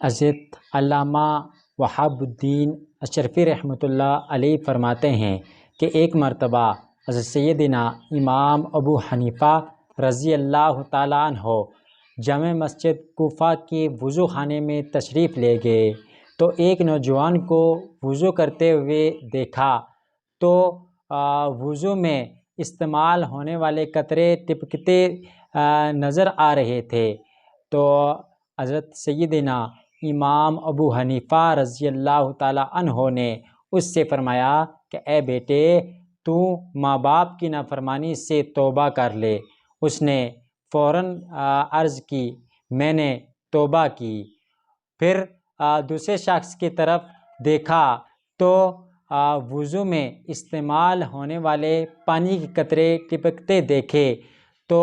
حضرت علامہ وہاب الدین اشرفی رحمۃ اللہ علیہ فرماتے ہیں کہ ایک مرتبہ حضرت سیدنا امام ابو حنیفہ رضی اللہ تعالیٰ عنہ جامع مسجد کوفہ کے وضو خانے میں تشریف لے گئے تو ایک نوجوان کو وضو کرتے ہوئے دیکھا تو وضو میں استعمال ہونے والے قطرے ٹپکتے نظر آ رہے تھے۔ تو حضرت سیدنا امام ابو حنیفہ رضی اللہ تعالیٰ عنہ نے اس سے فرمایا کہ اے بیٹے، تو ماں باپ کی نافرمانی سے توبہ کر لے۔ اس نے فوراً عرض کی میں نے توبہ کی۔ پھر دوسرے شخص کی طرف دیکھا تو وضو میں استعمال ہونے والے پانی کے قطرے ٹپکتے دیکھے تو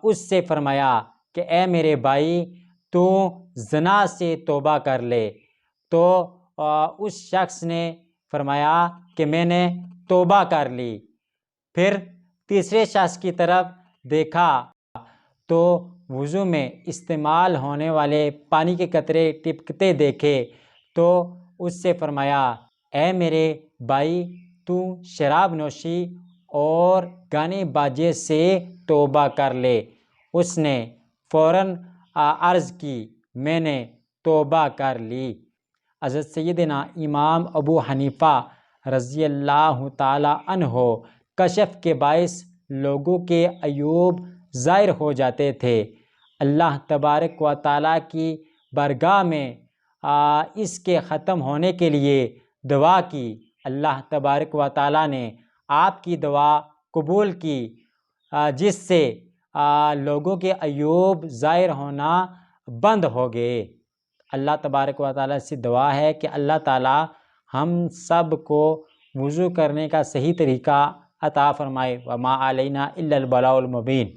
اس سے فرمایا کہ اے میرے بھائی، تو زنا سے توبہ کر لے۔ تو اس شخص نے فرمایا کہ میں نے توبہ کر لی۔ پھر تیسرے شخص کی طرف دیکھا تو وضو میں استعمال ہونے والے پانی کے قطرے ٹپکتے دیکھے تو اس سے فرمایا اے میرے بھائی، تو شراب نوشی اور گانے باجے سے توبہ کر لے۔ اس نے فوراً عرض کی میں نے توبہ کر لی۔ حضرت سیدنا امام ابو حنیفہ رضی اللہ تعالیٰ عنہ کشف کے باعث لوگوں کے عیوب ظاہر ہو جاتے تھے۔ اللہ تبارک و تعالیٰ کی بارگاہ میں اس کے ختم ہونے کے لیے دعا کی۔ اللہ تبارک و تعالیٰ نے آپ کی دعا قبول کی، جس سے لوگوں کے عیوب ظاہر ہونا بند ہو گئے۔ اللہ تبارک و تعالیٰ سے دعا ہے کہ اللہ تعالیٰ ہم سب کو وضو کرنے کا صحیح طریقہ عطا فرمائے۔ وما علینا الا البلاغ المبین۔